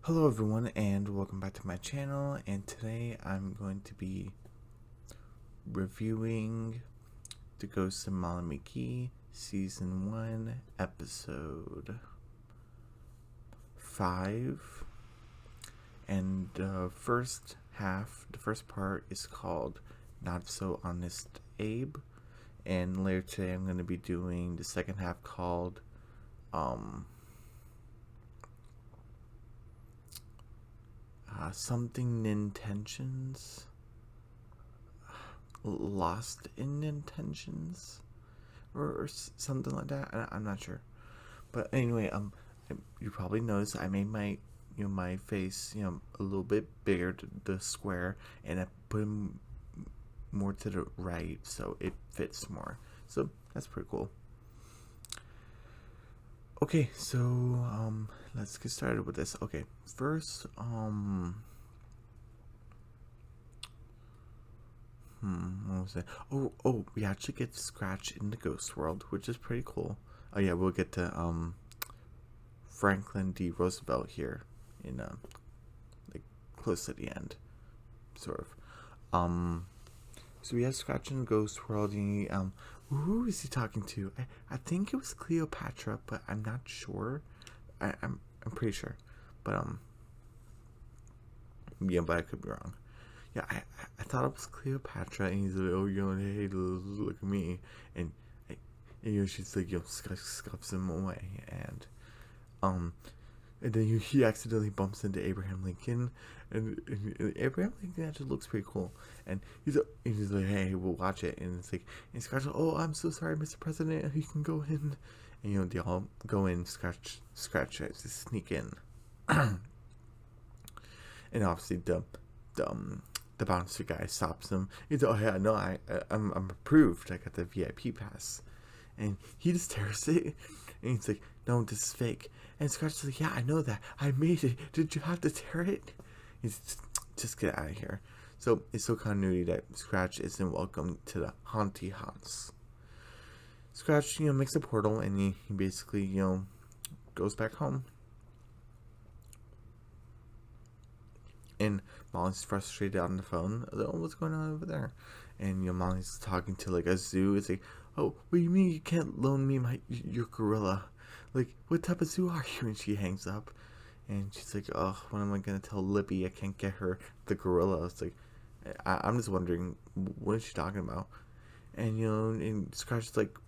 Hello everyone and welcome back to my channel, and today I'm going to be reviewing The Ghost of Molly McGee Season 1 Episode 5, and the first part is called Not So Honest Abe, and later today I'm going to be doing the second half called something Intentions, Lost in Intentions, or something like that. I'm not sure, but anyway, you probably noticed I made my face a little bit bigger, the square, and I put him more to the right so it fits more. So that's pretty cool. Okay, so let's get started with this. Okay, first what was it? Oh, we actually get Scratch in the Ghost World, which is pretty cool. Oh yeah, we'll get to Franklin D. Roosevelt here in like close to the end, sort of. So we have Scratch in the Ghost World, and who is he talking to? I think it was Cleopatra, but I'm not sure. I'm pretty sure, but yeah, but I could be wrong. Yeah, I thought it was Cleopatra, and he's like, oh, hey, look at me, and, she's like, scuffs him away, um, and then he accidentally bumps into Abraham Lincoln, and Abraham Lincoln actually looks pretty cool, and he's like, hey, we'll watch it, and it's like, and Scratch, oh, I'm so sorry, Mr. President, you can go in, and they all go in. Scratch tries to sneak in, and obviously the bouncer guy stops him. He's like, oh yeah, no, I'm approved. I got the VIP pass, and he just tears it, and he's like, no, this is fake. And Scratch is like, yeah, I know that. I made it. Did you have to tear it? He's just get out of here. So it's so continuity that Scratch isn't welcome to the Haunty Haunts. Scratch, makes a portal, and he basically, goes back home. And Molly's frustrated on the phone. Oh, what's going on over there? And Molly's talking to like a zoo. It's like, oh, what do you mean you can't loan me your gorilla? Like, what type of zoo are you? And she hangs up. And she's like, oh, what am I gonna tell Libby? I can't get her the gorilla. It's like, I'm just wondering, what is she talking about? And and Scratch is like,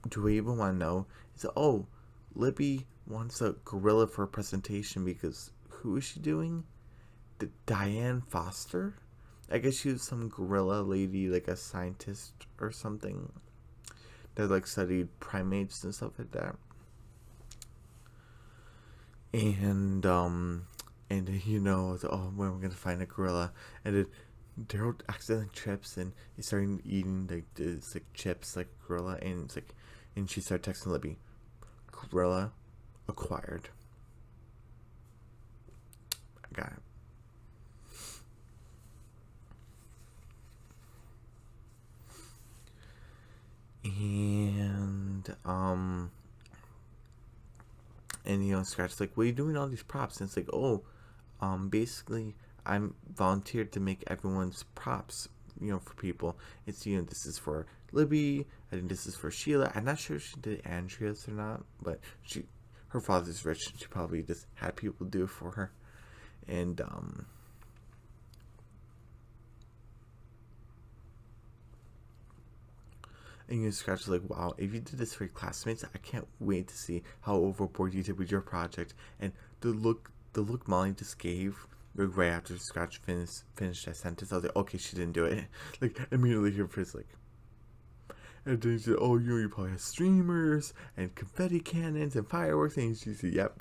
do we even want to know? It's like, oh, Libby wants a gorilla for a presentation because who is she doing? Diane Foster? I guess she was some gorilla lady, like a scientist or something that like studied primates and stuff like that. And oh, when we're gonna find a gorilla, and then Daryl accidentally trips and he's starting eating like this like chips like gorilla, and it's like, and she started texting Libby, gorilla acquired. I got it. And Scratch's like, what are you doing all these props? And it's like, oh, basically I'm volunteered to make everyone's props, for people. It's, this is for Libby, I think this is for Sheila. I'm not sure if she did Andrea's or not, but her father's rich, and she probably just had people do it for her. And Scratch is like, wow, if you did this for your classmates, I can't wait to see how overboard you did with your project. And the look Molly just gave, like, right after Scratch finished that sentence, I was like, okay, she didn't do it. Like, immediately her face, like, and then she said, oh, you probably have streamers and confetti cannons and fireworks. And she said, yep.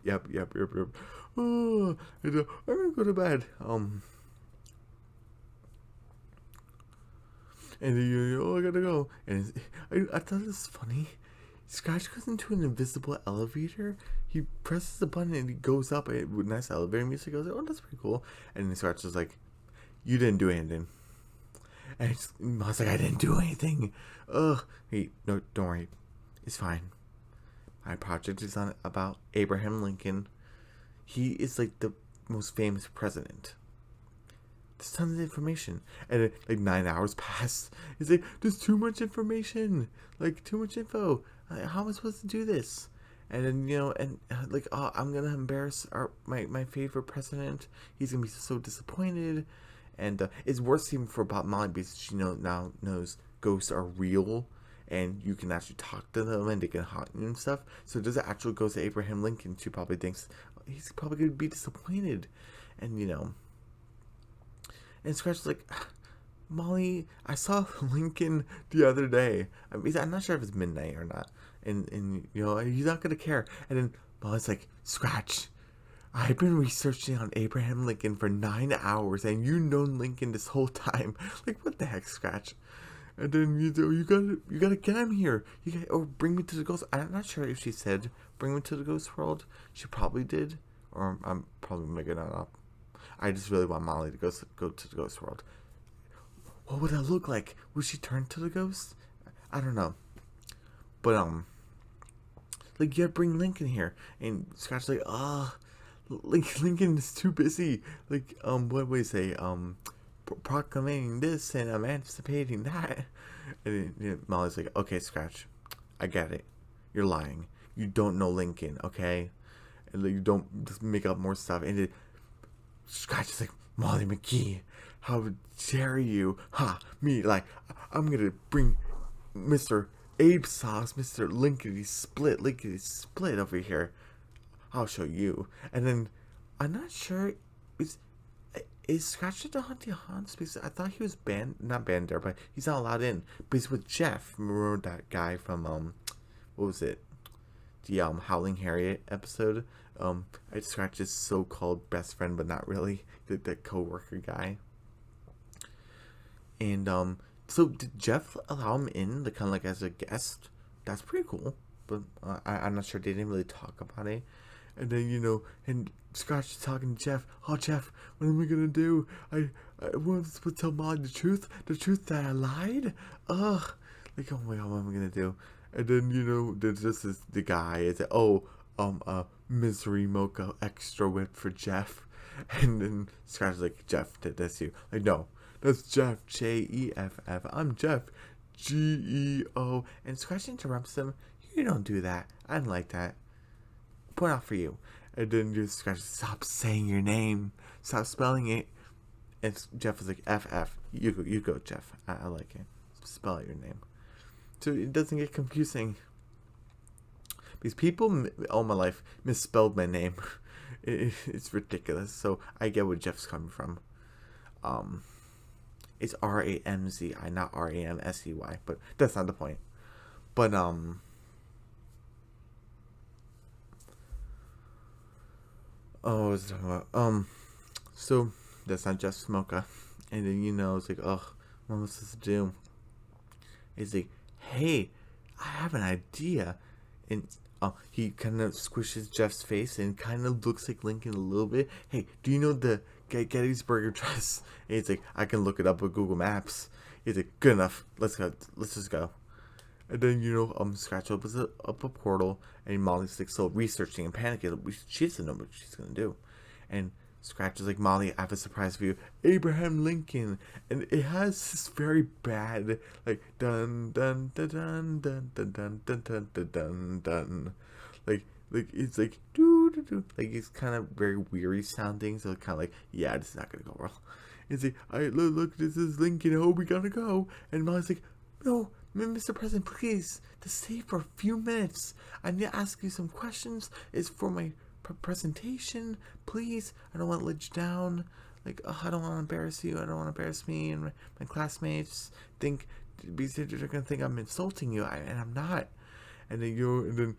Oh, and, I'm gonna go to bed. And then oh, I gotta go. And I thought it was funny. Scratch goes into an invisible elevator. He presses the button and he goes up. With nice elevator music. I was like, oh, that's pretty cool. And then Scratch was like, you didn't do anything. And I was like, I didn't do anything. Ugh. Hey, no, don't worry. It's fine. My project is on about Abraham Lincoln. He is like the most famous president. There's tons of information. And then, like, 9 hours pass. It's like, there's too much information. Like, too much info. How am I supposed to do this? And then, like, oh, I'm going to embarrass my favorite president. He's going to be so disappointed. And it's worse even for Bob Molly because she now knows ghosts are real. And you can actually talk to them and they can haunt you and stuff. So there's an actual ghost of Abraham Lincoln. She probably thinks he's probably going to be disappointed. And, and Scratch's like, Molly, I saw Lincoln the other day. I mean, I'm not sure if it's midnight or not. And he's not going to care. And then Molly's like, Scratch, I've been researching on Abraham Lincoln for 9 hours, and you've known Lincoln this whole time. Like, what the heck, Scratch? And then you gotta get him here. Or bring me to the ghost. I'm not sure if she said bring me to the ghost world. She probably did, or I'm probably making that up. I just really want Molly to go to the ghost world. What would that look like? Would she turn to the ghost? I don't know. But like, you gotta bring Lincoln here. And Scott's like, Lincoln is too busy. Like, what would he say? Proclamating this and emancipating that. And Molly's like, okay, Scratch, I get it. You're lying. You don't know Lincoln, okay? And like, you don't just make up more stuff. And Scratch is like, Molly McGee, how dare you? Me, like, I'm gonna bring Mr. Abe Sauce, Mr. Linkety Split over here. I'll show you. And then, I'm not sure, is Scratch the Haunty Haunts? Because I thought he was not banned there, but he's not allowed in. But he's with Jeff. Remember that guy from, what was it? The, Howling Harriet episode? Scratch's so-called best friend, but not really. The co-worker guy. And, so did Jeff allow him in, kind of like as a guest? That's pretty cool. But, I'm not sure, they didn't really talk about it. And then, and Scratch is talking to Jeff. Oh, Jeff, what am I going to do? I want to tell Molly the truth that I lied? Ugh. Like, oh my God, what am I going to do? And then, there's just the guy. It's like, misery mocha extra whip for Jeff. And then Scratch is like, Jeff, that's you. Like, no, that's Jeff, Jeff. I'm Jeff, Geo. And Scratch interrupts him. You don't do that. I don't like that. Point out for you. And then you Scratch, stop saying your name. Stop spelling it. And Jeff was like, FF. You go, Jeff. I like it. Spell out your name. So it doesn't get confusing. Because people all my life misspelled my name. It's ridiculous. So I get where Jeff's coming from. It's Ramzi, not Ramsey. But that's not the point. But oh, what was I talking about? So that's not Jeff Smoka. And then it's like, oh, what am I supposed to do? It's like, hey, I have an idea. And he kind of squishes Jeff's face and kind of looks like Lincoln a little bit. Hey, do you know the Gettysburg Address? And he's like, I can look it up with Google Maps. He's like, good enough. Let's go. Let's just go. And then, Scratch opens up a portal, and Molly's like still researching and panicking. She doesn't know what she's gonna do. And Scratch is like, Molly, I have a surprise for you. Abraham Lincoln. And it has this very bad, like, dun dun dun dun dun dun dun dun dun dun dun dun. Like it's like doo doo doo. Like, it's kind of very weary sounding. So it's kind of like, yeah, this is not gonna go well. It's like, look, this is Lincoln. Oh, we gotta go. And Molly's like, no, Mr. President, please, to stay for a few minutes. I need to ask you some questions. It's for my presentation. Please, I don't want to let you down. Like, I don't want to embarrass you. I don't want to embarrass me and my classmates. They're gonna think I'm insulting you, and I'm not. And then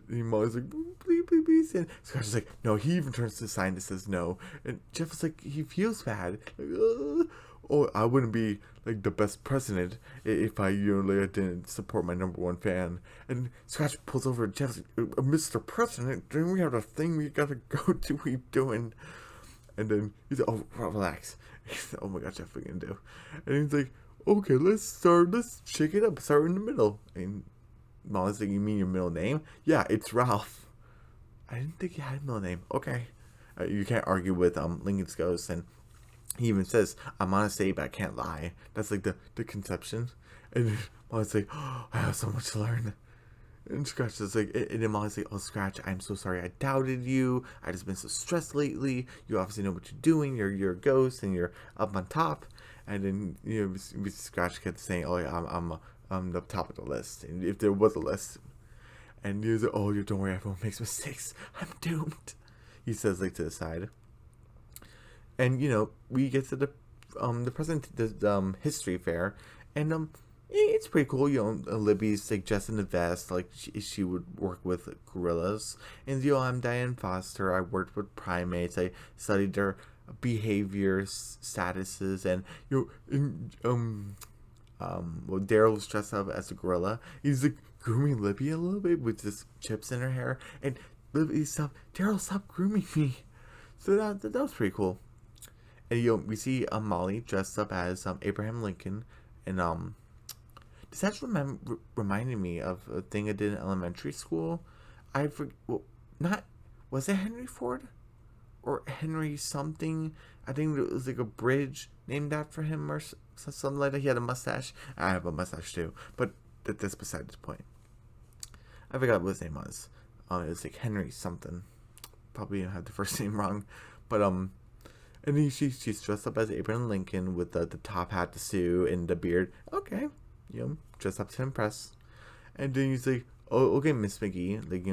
Molly's like, please. And Scratch is like, no. He even turns to the sign that says no. And Jeff is like, he feels bad. Like, oh, I wouldn't be like the best president if I, didn't support my number one fan. And Scratch pulls over Jeff's like, Mr. President, then we have a thing we gotta go to. What are you doing? And then he's like, oh, relax. He's like, oh my God, Jeff, what are we gonna do? And he's like, okay, let's shake it up. Start in the middle. And Molly's like, you mean your middle name? Yeah, it's Ralph. I didn't think he had a middle name. Okay. You can't argue with Lincoln's ghost, and he even says, "I'm honest, but I can't lie." That's like the conception, and Molly's like, oh, "I have so much to learn." And Scratch is like, and then Molly's like, "Oh, Scratch, I'm so sorry. I doubted you. I just been so stressed lately. You obviously know what you're doing. You're a ghost, and you're up on top." And then Scratch kept saying, "Oh yeah, I'm the top of the list." And if there was a list, and he's like, "Oh, you don't worry. Everyone makes mistakes. I'm doomed." He says like to the side, and we get to the present the history fair, and it's pretty cool. Libby's like just in the vest, like she would work with gorillas, and I'm Diane Foster. I worked with primates. I studied their behavior statuses, and well, Daryl's dressed up as a gorilla. He's like grooming Libby a little bit with just chips in her hair, and Libby Daryl, stop grooming me. So that was pretty cool. And we see Molly dressed up as Abraham Lincoln, and this actually reminded me of a thing I did in elementary school. I forget, well, not was it Henry Ford or Henry something? I think it was like a bridge named after him or something like that. He had a mustache. I have a mustache too, but that's beside the point. I forgot what his name was. It was like Henry something. Probably had the first name wrong, but and she's dressed up as Abraham Lincoln with the top hat, the suit, and the beard. Okay, dressed up to impress. And then he's like, "Oh, okay, Miss McGee, like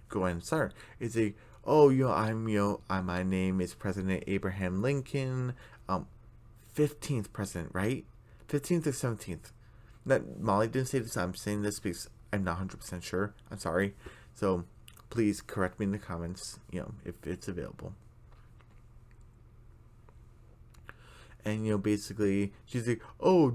go ahead and start." It's like, "Oh, my name is President Abraham Lincoln, 15th president, right? 15th or 17th." That Molly didn't say this. I'm saying this because I'm not 100% sure. I'm sorry. So please correct me in the comments, if it's available. And basically, she's like, "Oh,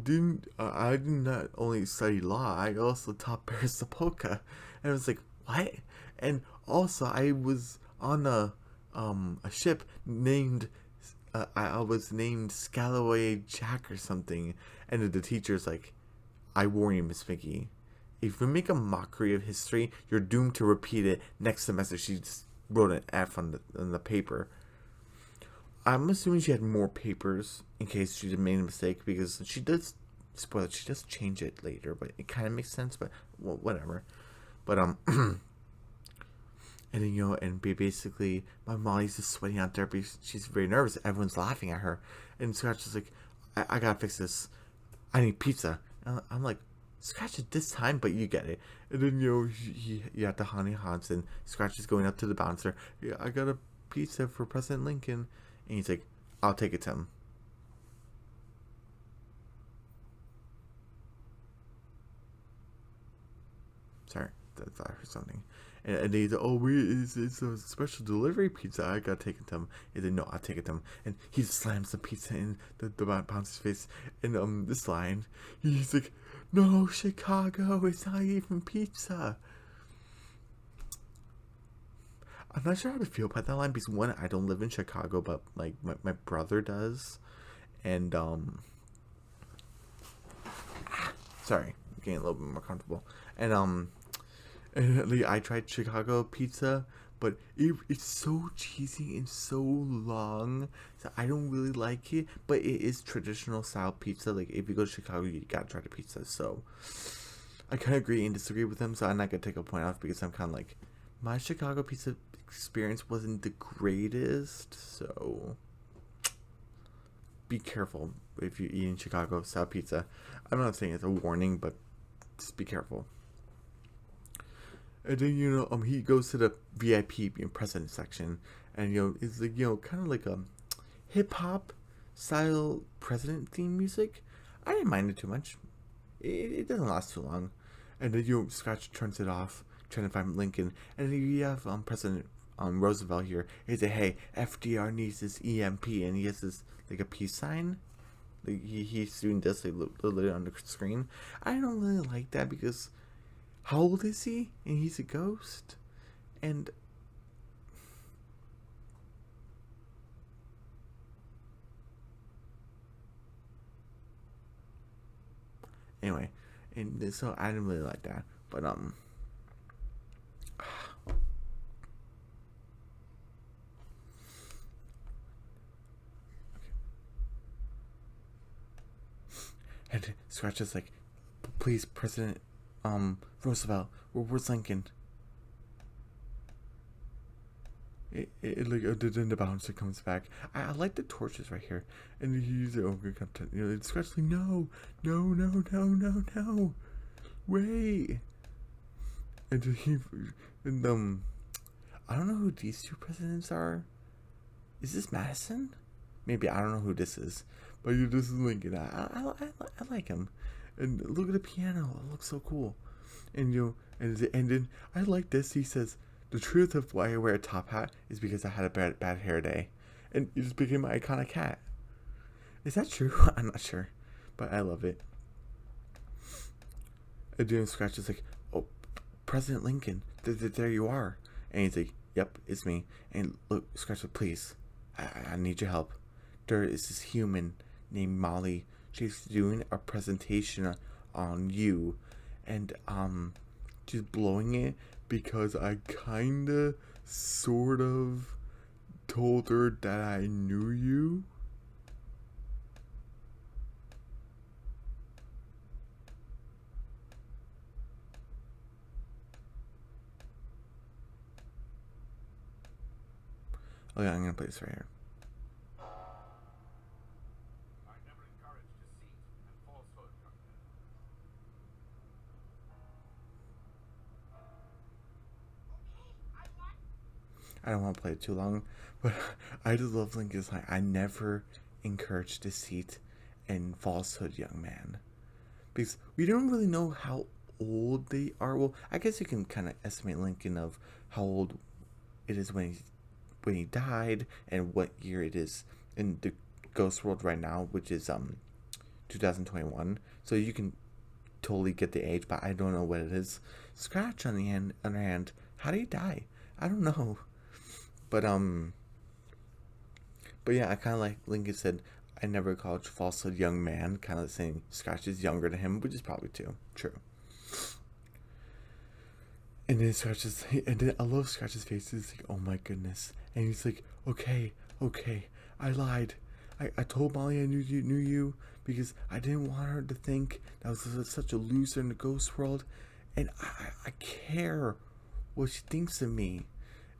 I did not only study law, I also taught Paris polka." And I was like, "What?" And also, I was on a ship named I was named Scalloway Jack or something. And the teacher's like, "I warn you, Miss McGee, if you make a mockery of history, you're doomed to repeat it next semester." She just wrote an F on the paper. I'm assuming she had more papers in case she made a mistake, because she does, spoil it, she does change it later, but it kind of makes sense, but whatever. But and then and basically my Molly's just sweating out there because she's very nervous. Everyone's laughing at her, and Scratch is like, I gotta fix this. I need pizza." And I'm like, "Scratch it this time," but you get it. And then you have the honey hots, and Scratch is going up to the bouncer. "Yeah, I got a pizza for President Lincoln." And he's like, "I'll take it to him." Sorry, I thought I heard something. And he's like, "Oh, it's a special delivery pizza. I gotta take it to him." He's like, "No, I'll take it to him." And he slams the pizza in the bouncer's face. And this line, he's like, "No, Chicago, it's not even pizza." I'm not sure how to feel about that line because, one, I don't live in Chicago, but like my brother does, and sorry, I'm getting a little bit more comfortable. And like, I tried Chicago pizza, but it's so cheesy and so long, so I don't really like it. But it is traditional style pizza. Like, if you go to Chicago, you gotta try the pizza. So I kind of agree and disagree with him. So I'm not gonna take a point off because I'm kind of like, my Chicago pizza experience wasn't the greatest, so be careful if you eat in Chicago style pizza. I'm not saying it's a warning, but just be careful. And then he goes to the VIP president section, and it's like kind of like a hip hop style president theme music. I didn't mind it too much. It doesn't last too long, and then Scratch turns it off, trying to find Lincoln, and then you have President Roosevelt here. He's like, "Hey, FDR needs this EMP," and he has this like a peace sign. Like he's doing this like literally on the screen. I don't really like that because how old is he? And he's a ghost, and anyway, and so I didn't really like that, but And Scratch is like, please, President Roosevelt, where's Lincoln? Then the bouncer comes back. I like the torches right here, and he's like, oh, Scratch like, no, wait, and he, and I don't know who these two presidents are. Is this Madison? Maybe, I don't know who this is, but this is Lincoln. I like him, and look at the piano. It looks so cool, and and then I like this. He says, the truth of why I wear a top hat is because I had a bad hair day. And it just became my iconic hat. Is that true? I'm not sure. But I love it. And then Scratch is like, oh, President Lincoln, there you are. And he's like, yep, it's me. And look, Scratch, please, I need your help. There is this human named Molly. She's doing a presentation on you. And she's blowing it because I kinda, sort of, told her that I knew you. Okay, I'm gonna play this right here. I don't want to play it too long, but I just love Lincoln's line. I never encourage deceit and falsehood, young man. Because we don't really know how old they are. Well, I guess you can kind of estimate Lincoln of how old it is when he died and what year it is in the ghost world right now, which is 2021. So you can totally get the age, but I don't know what it is. Scratch on the other hand, how did he die? I don't know. But yeah, I kind of like Lincoln said, I never called falsehood young man, kind of saying Scratch is younger than him, which is probably true. And then and then I love Scratch's face. He's like, oh my goodness. And he's like, okay, I lied. I told Molly I knew you because I didn't want her to think that I was such a loser in the ghost world. And I care what she thinks of me.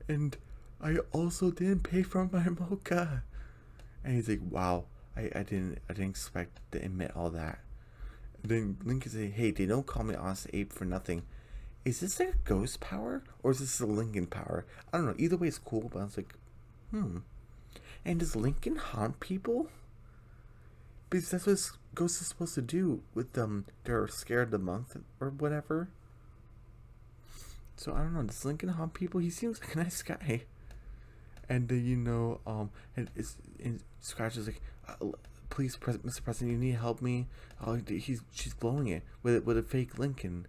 And I also didn't pay for my mocha. And he's like, wow, I didn't expect to admit all that. And then Lincoln said, hey, they don't call me Honest Ape for nothing. Is this like a ghost power? Or is this a Lincoln power? I don't know. Either way is cool, but I was like, And does Lincoln haunt people? Because that's what ghosts is supposed to do with them. They're scared of the month or whatever. So I don't know. Does Lincoln haunt people? He seems like a nice guy. And and Scratch is like, please, Mr. President, you need to help me. She's blowing it with a fake Lincoln.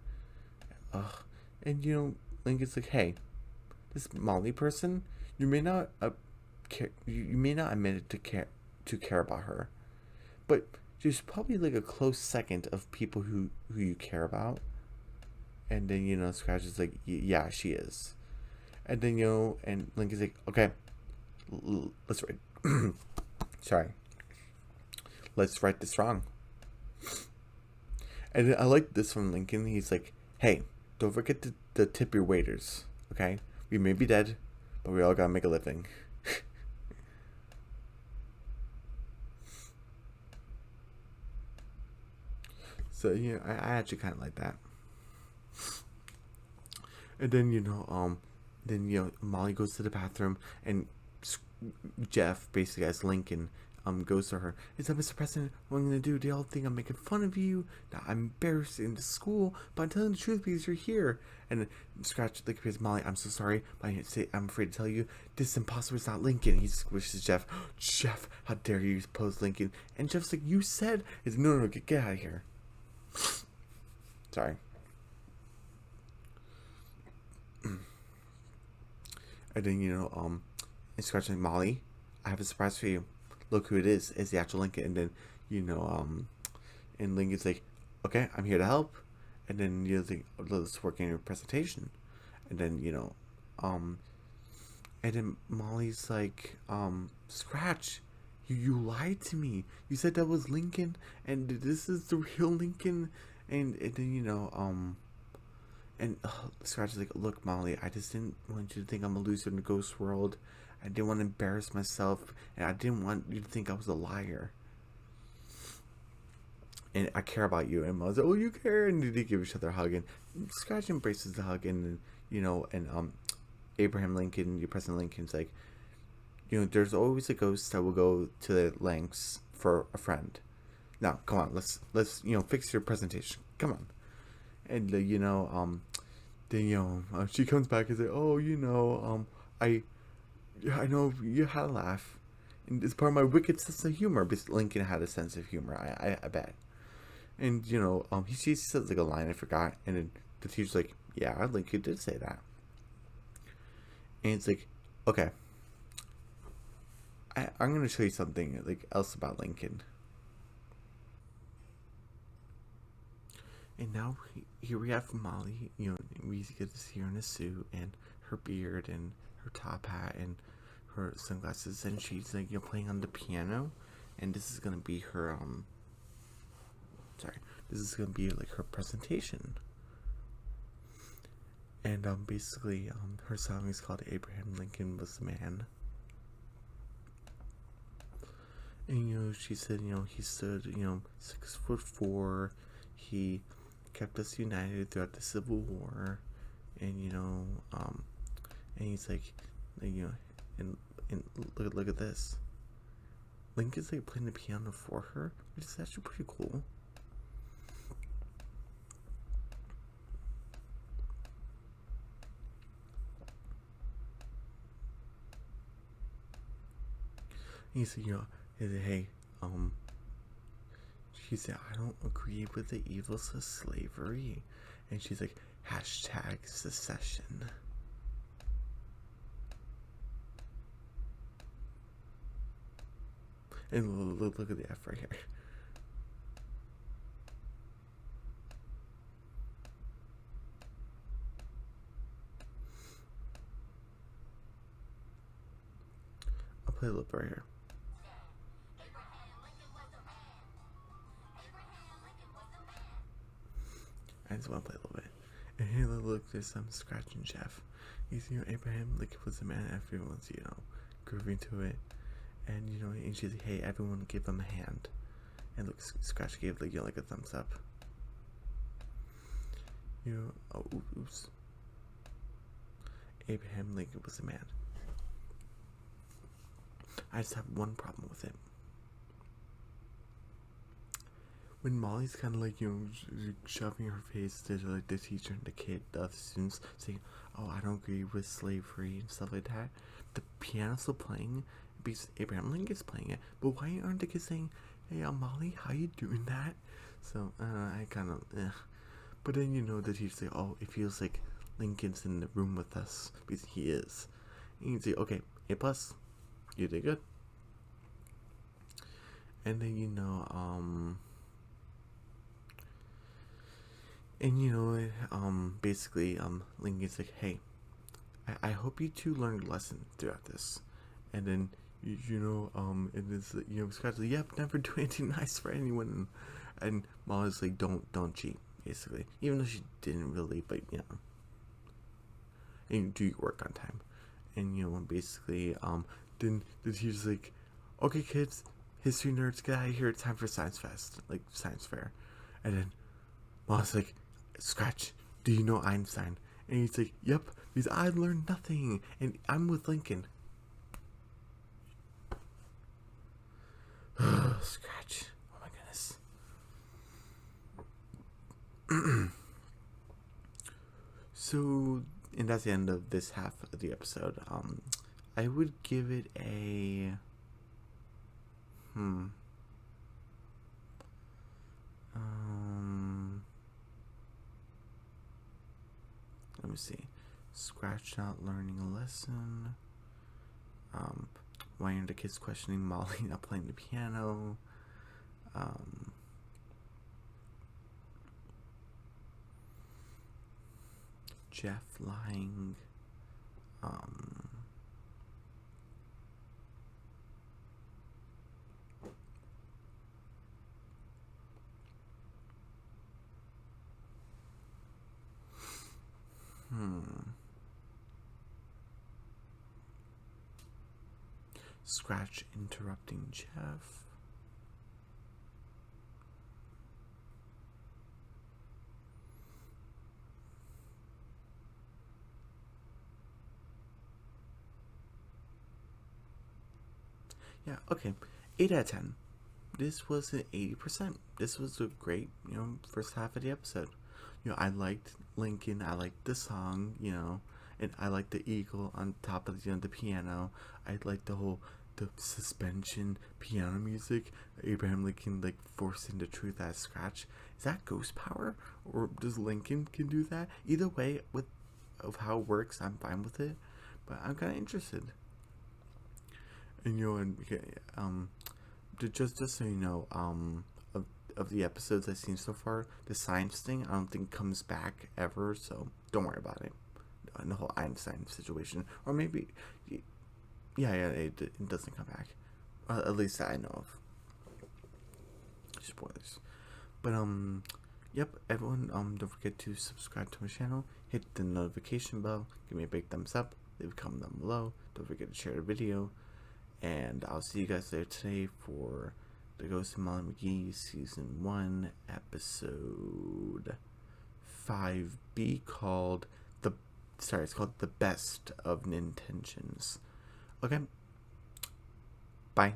And Lincoln's like, hey, this Molly person, you may not you may not admit it to care about her, but there's probably like a close second of people who you care about. And then Scratch is like, yeah, she is. And then and Lincoln's like, okay, let's write. Sorry, let's right this wrong. And then I like this from Lincoln. He's like, hey, don't forget to tip your waiters, okay? We may be dead, but we all gotta make a living. So I actually kind of like that. And then Molly goes to the bathroom, and Jeff, basically as Lincoln, goes to her. Is that Mr. President? What I'm gonna do? They all think I'm making fun of you. That I'm embarrassed in the school, but I'm telling the truth because you're here. And Scratch appears, Molly, I'm so sorry, but I'm afraid to tell you, this imposter is not Lincoln. He squishes Jeff. Jeff, how dare you pose Lincoln? And Jeff's like, you said, no, get out of here. Sorry. And then and Scratch like, Molly, I have a surprise for you. Look who it is. It's the actual Lincoln. And then and Lincoln's like, okay, I'm here to help. And then like, let's work on your presentation. And then and then Molly's like, Scratch, You lied to me. You said that was Lincoln, and this is the real Lincoln, and then and Scratch is like, look, Molly, I just didn't want you to think I'm a loser in the ghost world. I didn't want to embarrass myself, and I didn't want you to think I was a liar. And I care about you. And Molly's like, oh, you care, and they give each other a hug, and Scratch embraces the hug, and Abraham Lincoln, your President Lincoln's like, there's always a ghost that will go to the lengths for a friend. Now, come on, let's fix your presentation. Come on. And then she comes back and says, oh, I know you had a laugh, and it's part of my wicked sense of humor. Because Lincoln had a sense of humor, I bet. And she says like a line I forgot, and then the teacher's like, yeah, Lincoln did say that. And it's like, okay, I'm gonna show you something like else about Lincoln. And now here we have Molly. We get to see her in a suit and her beard and her top hat and her sunglasses, and she's like playing on the piano. And this is gonna be her this is gonna be like her presentation. And basically her song is called Abraham Lincoln Was the Man. And she said he stood 6'4". He kept us united throughout the Civil War, and and he's like and look at this. Lincoln's like playing the piano for her, which is actually pretty cool. And he said, hey, she said, I don't agree with the evils of slavery. And she's like, hashtag secession. And look at the F right here. I'll play a little bit right here. I just want to play a little bit. And here, look, there's some scratching Jeff. He's, Abraham Lincoln was the man. Everyone's, grooving to it. And, and she's like, hey, everyone give him a hand. And look, Scratch gave, like a thumbs up. Oh, oops. Abraham Lincoln was the man. I just have one problem with it. When Molly's kind of like, shoving her face to like the teacher and the other students, saying, oh, I don't agree with slavery and stuff like that, the piano's still playing because Abraham Lincoln's playing it. But why aren't the kids saying, hey, Molly, how you doing that? So, I kind of, But then, the teacher say, oh, it feels like Lincoln's in the room with us because he is. And you say, okay, A+, you did good. And then, and basically, Lincoln's like, hey, I hope you two learned a lesson throughout this. And then, and it's, Scott's like, yep, never do anything nice for anyone. And Molly's like, don't cheat, basically. Even though she didn't really, but, and do your work on time. And, basically, then the teacher's like, okay, kids, history nerds, get out of here. It's time for science fest, like science fair. And then Molly's like, Scratch, do you know Einstein? And he's like, yep, because I learned nothing, and I'm with Lincoln. Scratch. Oh my goodness. So, and that's the end of this half of the episode. I would give it a let me see. Scratch not learning a lesson. Why aren't the kids questioning Molly not playing the piano? Jeff lying. Scratch interrupting Jeff. Yeah, okay. 8 out of 10. This was an 80%. This was a great, first half of the episode. I liked Lincoln. I liked the song, and I liked the eagle on top of the piano. I liked the suspension piano music. Abraham Lincoln forcing the truth out of Scratch. Is that ghost power, or does Lincoln can do that? Either way, of how it works, I'm fine with it. But I'm kind of interested. And just so you know, of the episodes I've seen so far, the science thing I don't think comes back ever, so don't worry about it. And the whole Einstein situation, or maybe, it doesn't come back. At least that I know of. Spoilers, but yep. Everyone, don't forget to subscribe to my channel, hit the notification bell, give me a big thumbs up, leave a comment down below. Don't forget to share the video. And I'll see you guys there today for The Ghost of Molly McGee Season 1, Episode 5B, it's called The Best of Nintentions. Okay. Bye.